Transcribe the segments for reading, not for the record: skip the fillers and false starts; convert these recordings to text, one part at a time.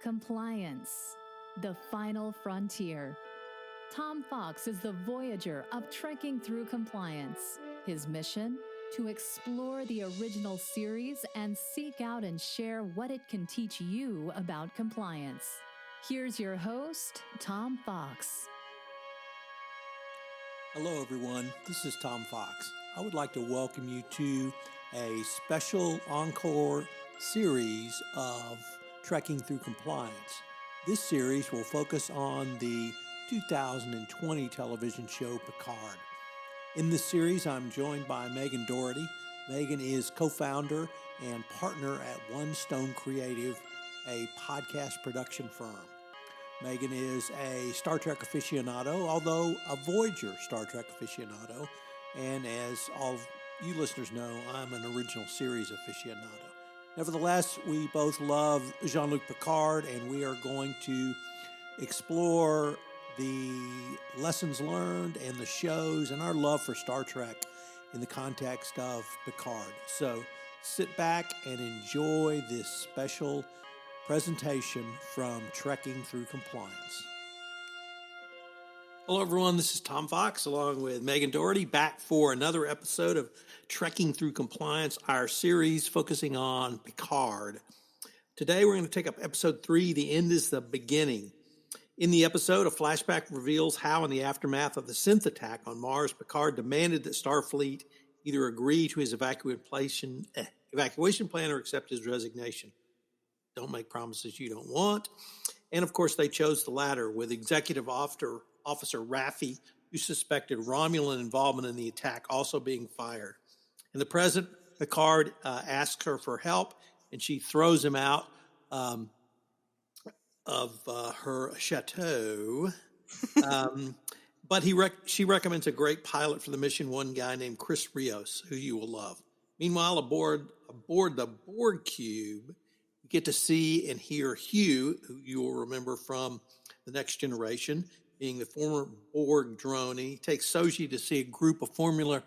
Compliance, the final frontier. Tom Fox is the voyager of trekking through compliance. His mission? To explore the original series and seek out and share what it can teach you about compliance. Here's your host, Tom Fox. Hello, everyone. This is Tom Fox. I would like to welcome you to a special encore series of Trekking Through Compliance. This series will focus on the 2020 television show Picard. In this series, I'm joined by Megan Dougherty. Megan is co-founder and partner at One Stone Creative, a podcast production firm. Megan is a Star Trek aficionado, although a Voyager Star Trek aficionado. And as all of you listeners know, I'm an original series aficionado. Nevertheless, we both love Jean-Luc Picard, and we are going to explore the lessons learned and the shows and our love for Star Trek in the context of Picard. So sit back and enjoy this special presentation from Trekking Through Compliance. Hello, everyone. This is Tom Fox along with Megan Dougherty, back for another episode of Trekking Through Compliance, our series focusing on Picard. Today, we're going to take up episode 3, The End is the Beginning. In the episode, a flashback reveals how, in the aftermath of the synth attack on Mars, Picard demanded that Starfleet either agree to his evacuation plan or accept his resignation. Don't make promises you don't want. And, of course, they chose the latter, with Executive Officer Raffi, who suspected Romulan involvement in the attack, also being fired. In the present, Picard asks her for help, and she throws him out of her chateau. But she recommends a great pilot for the mission, one guy named Chris Rios, who you will love. Meanwhile, aboard the Borg cube, you get to see and hear Hugh, who you will remember from The Next Generation, being the former Borg drone. And he takes Soji to see a group of former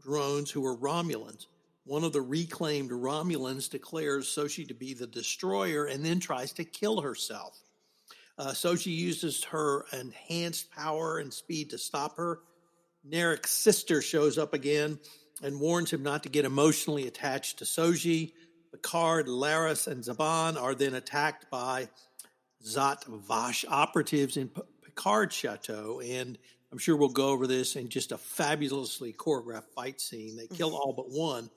drones who are Romulans. One of the reclaimed Romulans declares Soji to be the destroyer and then tries to kill herself. Soji uses her enhanced power and speed to stop her. Narek's sister shows up again and warns him not to get emotionally attached to Soji. Picard, Laris, and Zhaban are then attacked by Zhat Vash operatives in Picard's chateau, and I'm sure we'll go over this in just a fabulously choreographed fight scene. They kill all but one,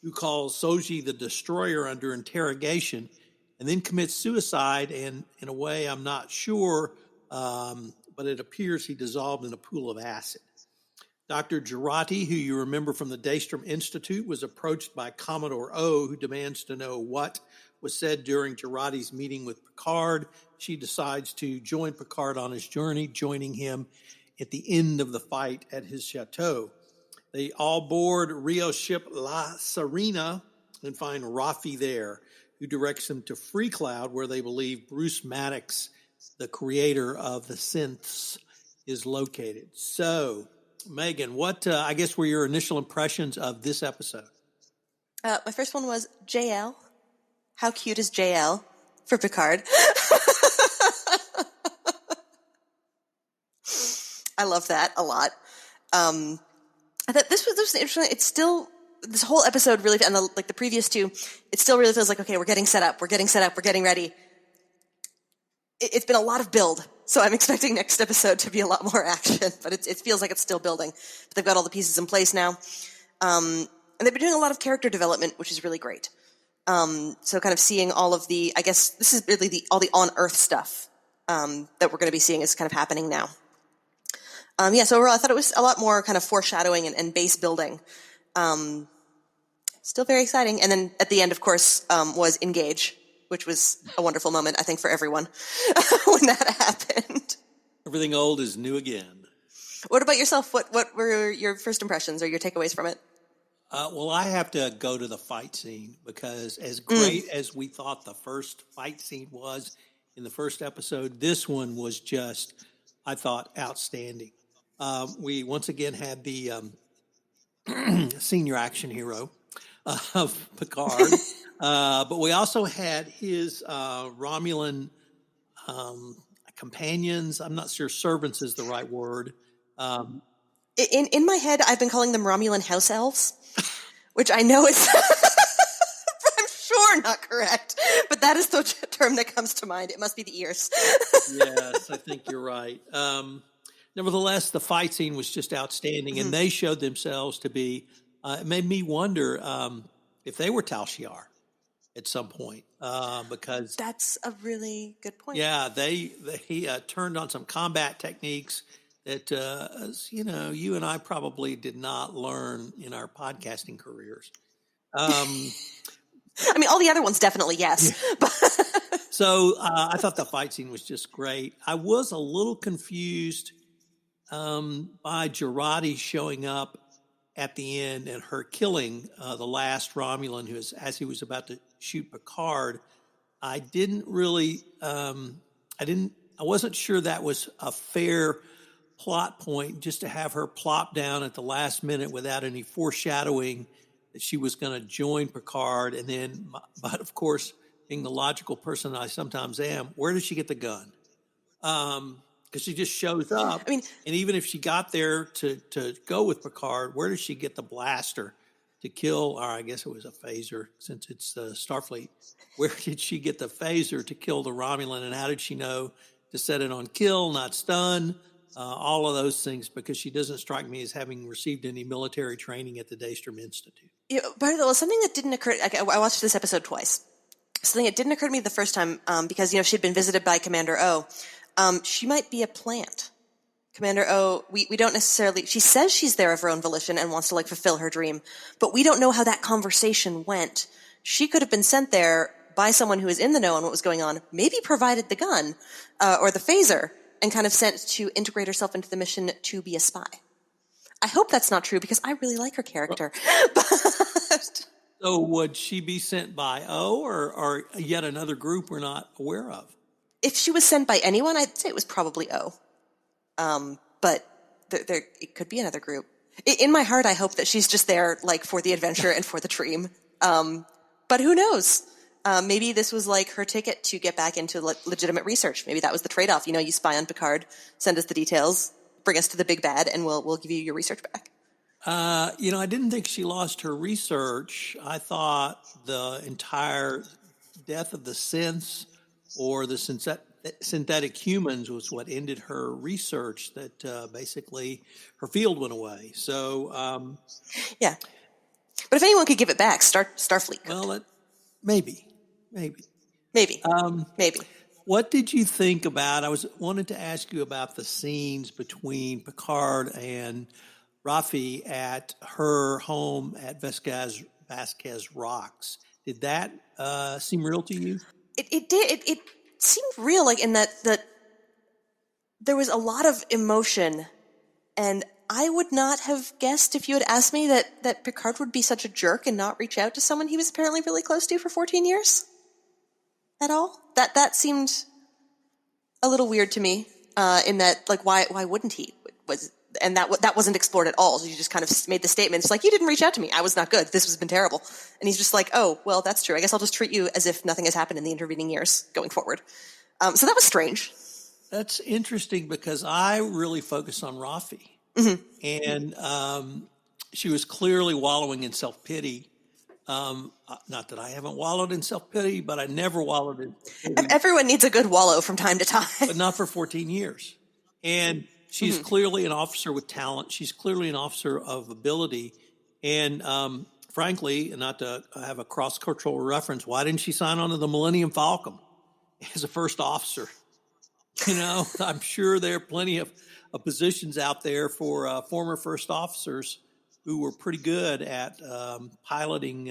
who calls Soji the destroyer under interrogation, and then commits suicide, and in a way I'm not sure, but it appears he dissolved in a pool of acid. Dr. Jurati, who you remember from the Daystrom Institute, was approached by Commodore O, who demands to know what was said during Jurati's meeting with Picard. She decides to join Picard on his journey, joining him at the end of the fight at his chateau. They all board Rio's ship La Serena and find Raffi there, who directs them to Free Cloud, where they believe Bruce Maddox, the creator of the synths, is located. So, Megan, what I guess were your initial impressions of this episode? My first one was JL. How cute is JL for Picard? I love that a lot. I thought this was interesting. It's still, this whole episode really, and the previous two, it still really feels like, okay, we're getting set up, we're getting ready. It's been a lot of build, so I'm expecting next episode to be a lot more action, but it feels like it's still building. But they've got all the pieces in place now. And they've been doing a lot of character development, which is really great. So kind of seeing all of the, I guess this is really all the on-Earth stuff that we're going to be seeing is kind of happening now. So overall, I thought it was a lot more kind of foreshadowing and base building. Still very exciting. And then at the end, of course, was Engage, which was a wonderful moment, I think, for everyone when that happened. Everything old is new again. What about yourself? What were your first impressions or your takeaways from it? Well, I have to go to the fight scene, because as great as we thought the first fight scene was in the first episode, this one was just, I thought, outstanding. We once again had the senior action hero of Picard, But we also had his Romulan companions. I'm not sure servants is the right word. In my head, I've been calling them Romulan house elves, which I know is, I'm sure, not correct. But that is the term that comes to mind. It must be the ears. Yes, I think you're right. Nevertheless, the fight scene was just outstanding, and they showed themselves to be, it made me wonder if they were Tal Shiar at some point, because That's a really good point. yeah, he turned on some combat techniques that you and I probably did not learn in our podcasting careers. I mean, all the other ones definitely yes. Yeah. So I thought the fight scene was just great. I was a little confused by Jurati showing up at the end and her killing the last Romulan as he was about to shoot Picard. I didn't really, I wasn't sure that was a fair plot point just to have her plop down at the last minute without any foreshadowing that she was going to join Picard. And then, but of course, being the logical person I sometimes am, where did she get the gun? Because she just shows up. I mean, and even if she got there to go with Picard, where does she get the blaster to kill? Or I guess it was a phaser since it's Starfleet. Where did she get the phaser to kill the Romulan? And how did she know to set it on kill, not stun? All of those things, because she doesn't strike me as having received any military training at the Daystrom Institute. Yeah, but something that didn't occur, I watched this episode twice. Something that didn't occur to me the first time, because, she'd been visited by Commander O. She might be a plant. Commander O, we don't necessarily, she says she's there of her own volition and wants to fulfill her dream, but we don't know how that conversation went. She could have been sent there by someone who is in the know on what was going on, maybe provided the gun, or the phaser, and kind of sent to integrate herself into the mission to be a spy. I hope that's not true because I really like her character. But... So would she be sent by O or yet another group we're not aware of? If she was sent by anyone, I'd say it was probably O. But there it could be another group. In my heart, I hope that she's just there for the adventure and for the dream. But who knows? Maybe this was her ticket to get back into legitimate research. Maybe that was the trade-off. You spy on Picard, send us the details, bring us to the big bad, and we'll give you your research back. I didn't think she lost her research. I thought the entire death of the synths or the synthetic humans was what ended her research, that basically her field went away. So, yeah. But if anyone could give it back, Starfleet could. Well, maybe. What did you think about? I wanted to ask you about the scenes between Picard and Raffi at her home at Vasquez Rocks. Did that seem real to you? It did. It seemed real, in that there was a lot of emotion, and I would not have guessed if you had asked me that Picard would be such a jerk and not reach out to someone he was apparently really close to for 14 years. At all? That seemed a little weird to me. In that, why wouldn't he? And that wasn't explored at all. So you just kind of made the statement. It's you didn't reach out to me. I was not good. This has been terrible. And he's just oh, well, that's true. I guess I'll just treat you as if nothing has happened in the intervening years going forward. So that was strange. That's interesting because I really focused on Raffi. Mm-hmm. And she was clearly wallowing in self-pity. Not that I haven't wallowed in self-pity, but I never wallowed in self-pity. Everyone needs a good wallow from time to time. But not for 14 years. And she's clearly an officer with talent. She's clearly an officer of ability. And frankly, not to have a cross-cultural reference, why didn't she sign on to the Millennium Falcon as a first officer? I'm sure there are plenty of positions out there for former first officers who were pretty good at piloting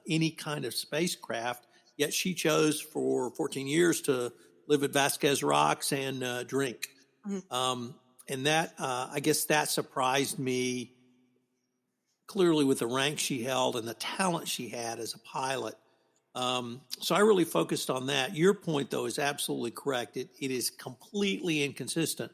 any kind of spacecraft, yet she chose for 14 years to live at Vasquez Rocks and drink. Mm-hmm. And that, I guess that surprised me clearly with the rank she held and the talent she had as a pilot. So I really focused on that. Your point, though, is absolutely correct. It is completely inconsistent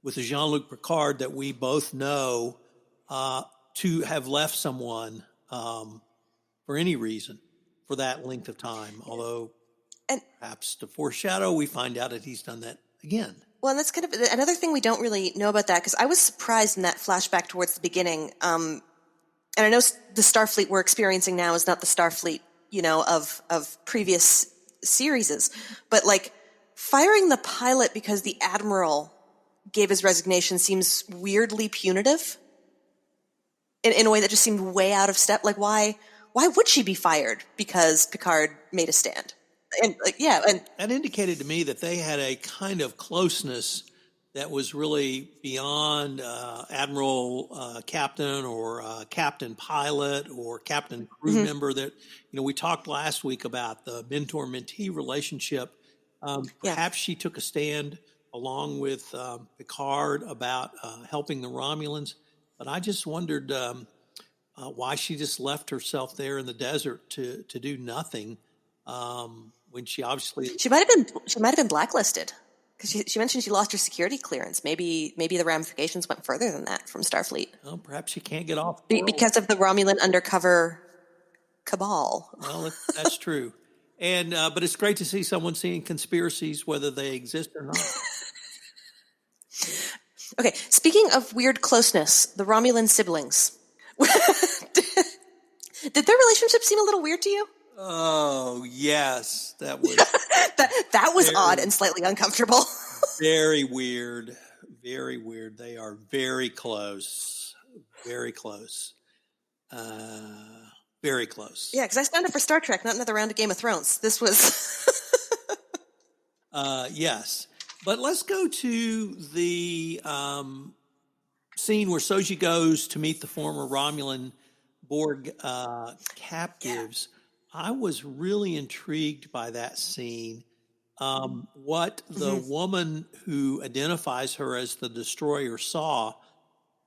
with the Jean-Luc Picard that we both know to have left someone for any reason for that length of time. Although And perhaps to foreshadow, we find out that he's done that again. well, and that's kind of another thing we don't really know about that, because I was surprised in that flashback towards the beginning. And I know the Starfleet we're experiencing now is not the Starfleet, of previous series, but like firing the pilot because the admiral gave his resignation seems weirdly punitive in a way that just seemed way out of step. Like, why would she be fired because Picard made a stand? And and that indicated to me that they had a kind of closeness that was really beyond admiral, captain, or captain pilot, or captain crew member. That we talked last week about the mentor-mentee relationship. Perhaps she took a stand along with Picard about helping the Romulans, but I just wondered why she just left herself there in the desert to do nothing. When she obviously she might have been blacklisted, because she mentioned she lost her security clearance. Maybe the ramifications went further than that from Starfleet. well, perhaps she can't get off Because of the Romulan undercover cabal. Well, that's true, and but it's great to see someone seeing conspiracies, whether they exist or not. Okay, speaking of weird closeness, the Romulan siblings. Did their relationship seem a little weird to you? Oh yes, that was that was odd and slightly uncomfortable. very weird. Very weird. They are very close. Very close. Very close. Yeah, because I signed up for Star Trek, not another round of Game of Thrones. This was. Yes, but let's go to the scene where Soji goes to meet the former Romulan Borg captives. Yeah. I was really intrigued by that scene. What the woman who identifies her as the destroyer saw,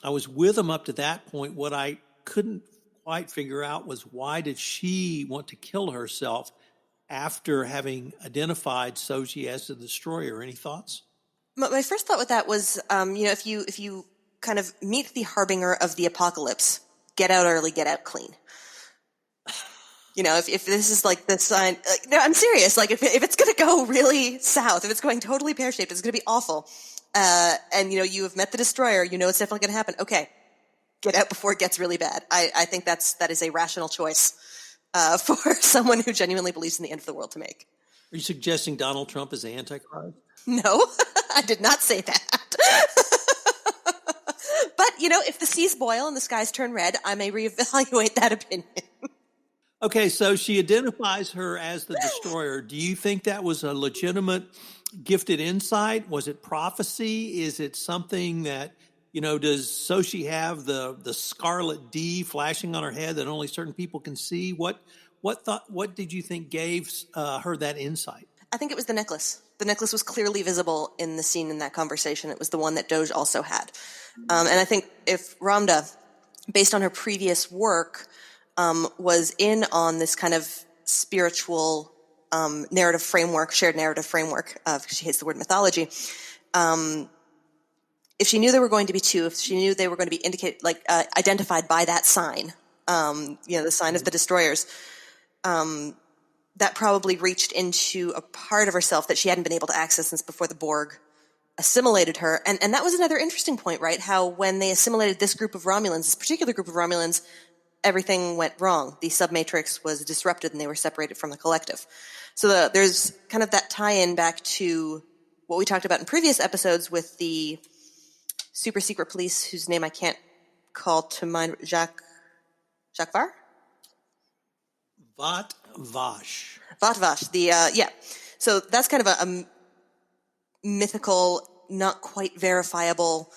I was with them up to that point. What I couldn't quite figure out was, why did she want to kill herself after having identified Soji as the destroyer? Any thoughts? My first thought with that was, if you kind of meet the harbinger of the apocalypse, get out early, get out clean. If this is like the sign, no, I'm serious. Like if it's going to go really south, if it's going totally pear-shaped, it's going to be awful. And you have met the destroyer, it's definitely going to happen. Okay, get out before it gets really bad. I think that is a rational choice for someone who genuinely believes in the end of the world to make. Are you suggesting Donald Trump is the Antichrist? No, I did not say that. But if the seas boil and the skies turn red, I may reevaluate that opinion. Okay, so she identifies her as the destroyer. Do you think that was a legitimate, gifted insight? Was it prophecy? Is it something that, does Soji have the scarlet D flashing on her head that only certain people can see? What did you think gave her that insight? I think it was the necklace. The necklace was clearly visible in the scene in that conversation. It was the one that Doge also had. And I think if Ramda, based on her previous work, was in on this kind of spiritual narrative framework, shared narrative framework, because she hates the word mythology. If she knew there were going to be two, if she knew they were going to be identified by that sign, the sign of the destroyers, that probably reached into a part of herself that she hadn't been able to access since before the Borg assimilated her. And that was another interesting point, right? How when they assimilated this particular group of Romulans, everything went wrong. The submatrix was disrupted and they were separated from the collective. So there's kind of that tie-in back to what we talked about in previous episodes with the super secret police, whose name I can't call to mind. Jacques Var? Vat Vash. So that's kind of a mythical, not quite verifiable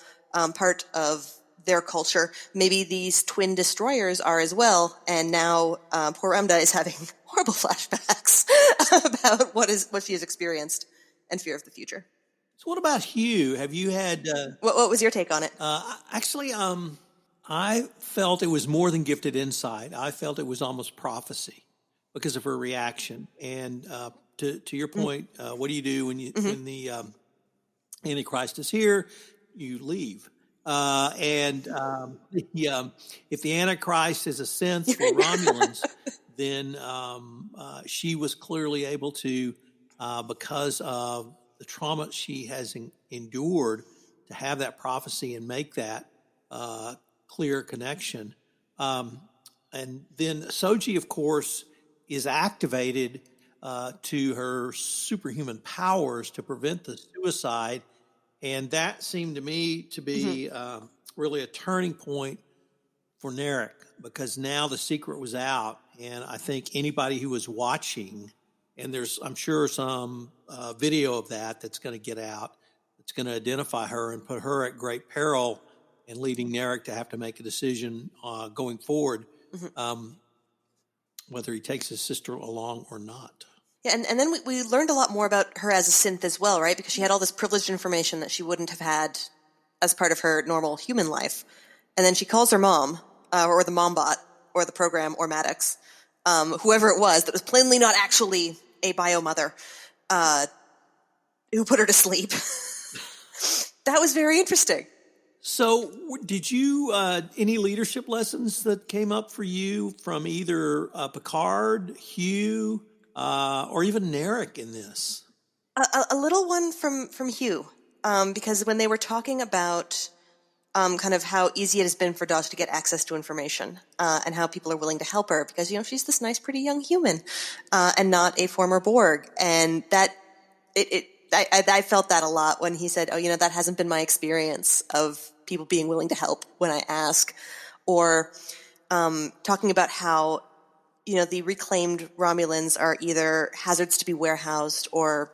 part of their culture. Maybe these twin destroyers are as well, and now poor Ramda is having horrible flashbacks about what she has experienced and fear of the future. So what about Hugh? Have you had... What was your take on it? Actually, I felt it was more than gifted insight. I felt it was almost prophecy because of her reaction. And to your point, what do you do when the Antichrist is here? You leave. If the Antichrist is a synth for Romulans, then she was clearly able to, because of the trauma she has endured, to have that prophecy and make that clear connection. And then Soji, of course, is activated to her superhuman powers to prevent the suicide. And that seemed to me to be really a turning point for Narek, because now the secret was out. And I think anybody who was watching, and there's, I'm sure, some video of that's going to get out, it's going to identify her and put her at great peril, and leading Narek to have to make a decision going forward, whether he takes his sister along or not. Yeah, and then we learned a lot more about her as a synth as well, right? Because she had all this privileged information that she wouldn't have had as part of her normal human life. And then she calls her mom, or the mom bot, or the program, or Maddox, whoever it was that was plainly not actually a bio mother, who put her to sleep. That was very interesting. So did you, any leadership lessons that came up for you from either Picard, Hugh, or even Narek in this? A little one from Hugh, because when they were talking about kind of how easy it has been for Dawes to get access to information, and how people are willing to help her, because, she's this nice, pretty young human, and not a former Borg. And that, I felt that a lot when he said, that hasn't been my experience of people being willing to help when I ask, or talking about how, the reclaimed Romulans are either hazards to be warehoused or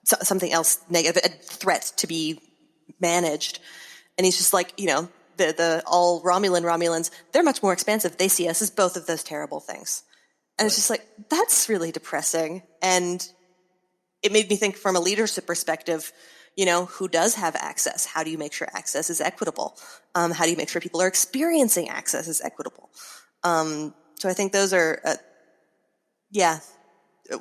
something else negative, a threat to be managed. And he's just like, the all Romulans, they're much more expansive. They see us as both of those terrible things. And it's just like, that's really depressing. And it made me think from a leadership perspective, who does have access? How do you make sure access is equitable? How do you make sure people are experiencing access is equitable? So I think those are,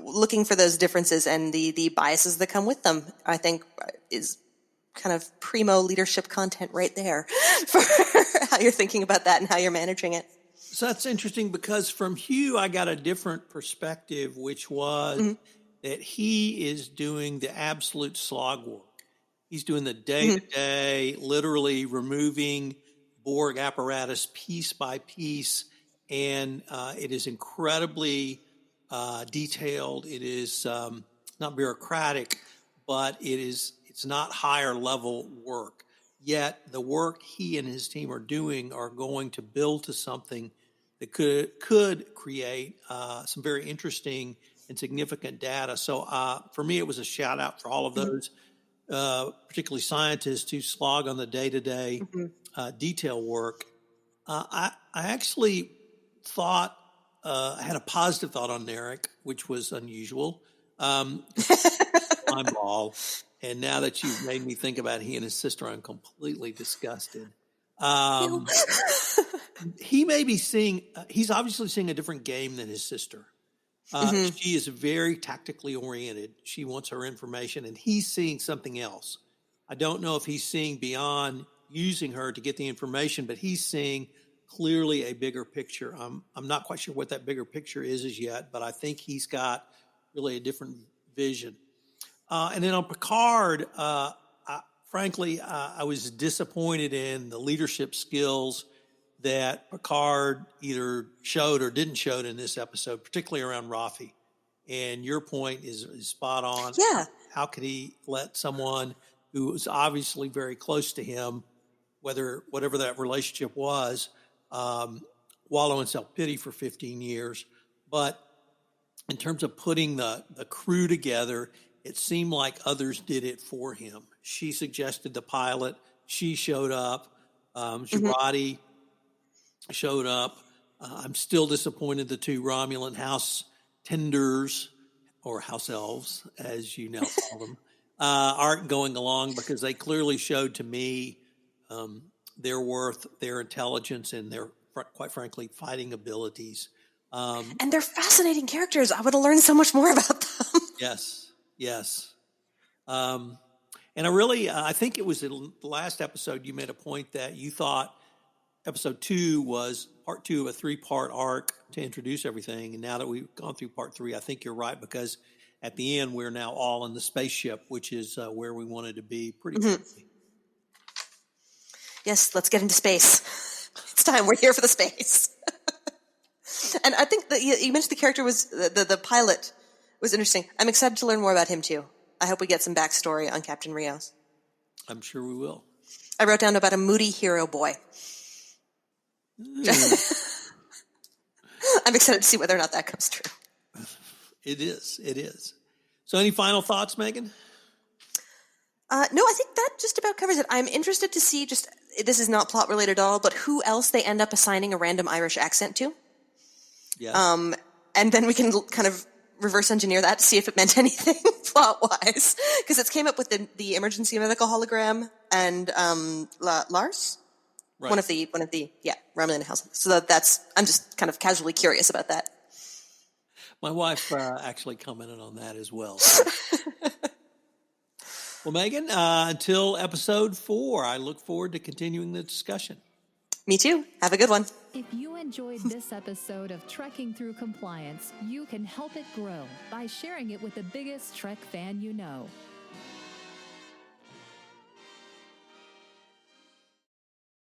looking for those differences and the biases that come with them, I think is kind of primo leadership content right there for how you're thinking about that and how you're managing it. So that's interesting, because from Hugh, I got a different perspective, which was that he is doing the absolute slog work. He's doing the day-to-day, literally removing Borg apparatus piece by piece, and it is incredibly detailed. It is not bureaucratic, but it's not higher level work. Yet the work he and his team are doing are going to build to something that could create some very interesting and significant data. So for me, it was a shout out for all of those, particularly scientists who slog on the day-to-day detail work. I actually thought, I had a positive thought on Narek, which was unusual. I'm bald. And now that you've made me think about he and his sister, I'm completely disgusted. He may be he's obviously seeing a different game than his sister. She is very tactically oriented. She wants her information, and he's seeing something else. I don't know if he's seeing beyond using her to get the information, but he's seeing clearly a bigger picture. I'm not quite sure what that bigger picture is as yet, but I think he's got really a different vision. And then on Picard, frankly, I was disappointed in the leadership skills that Picard either showed or didn't show in this episode, particularly around Raffi. And your point is spot on. Yeah. How could he let someone who was obviously very close to him, whatever that relationship was, wallow in self-pity for 15 years? But in terms of putting the crew together, it seemed like others did it for him. She suggested the pilot. She showed up. Jurati showed up. I'm still disappointed the two Romulan house tenders, or house elves, as you now call them, aren't going along, because they clearly showed to me their worth, their intelligence, and their, quite frankly, fighting abilities. And they're fascinating characters. I would have learned so much more about them. Yes. And I think it was in the last episode you made a point that you thought episode 2 was part 2 of a 3-part arc to introduce everything. And now that we've gone through part 3, I think you're right, because at the end, we're now all in the spaceship, which is where we wanted to be pretty quickly. Yes, let's get into space. It's time. We're here for the space. And I think that you mentioned the character was the pilot was interesting. I'm excited to learn more about him too. I hope we get some backstory on Captain Rios. I'm sure we will. I wrote down about a moody hero boy. I'm excited to see whether or not that comes true. It is. It is. So any final thoughts, Megan? No, I think that just about covers it. I'm interested to see this is not plot related at all, but who else they end up assigning a random Irish accent to. Yeah. And then we can kind of reverse engineer that to see if it meant anything plot-wise. Because it came up with the emergency medical hologram and Lars? Right. One of the Romulan houses. So I'm just kind of casually curious about that. My wife actually commented on that as well. So. Well, Megan, until episode 4, I look forward to continuing the discussion. Me too. Have a good one. If you enjoyed this episode of Trekking Through Compliance, you can help it grow by sharing it with the biggest Trek fan you know.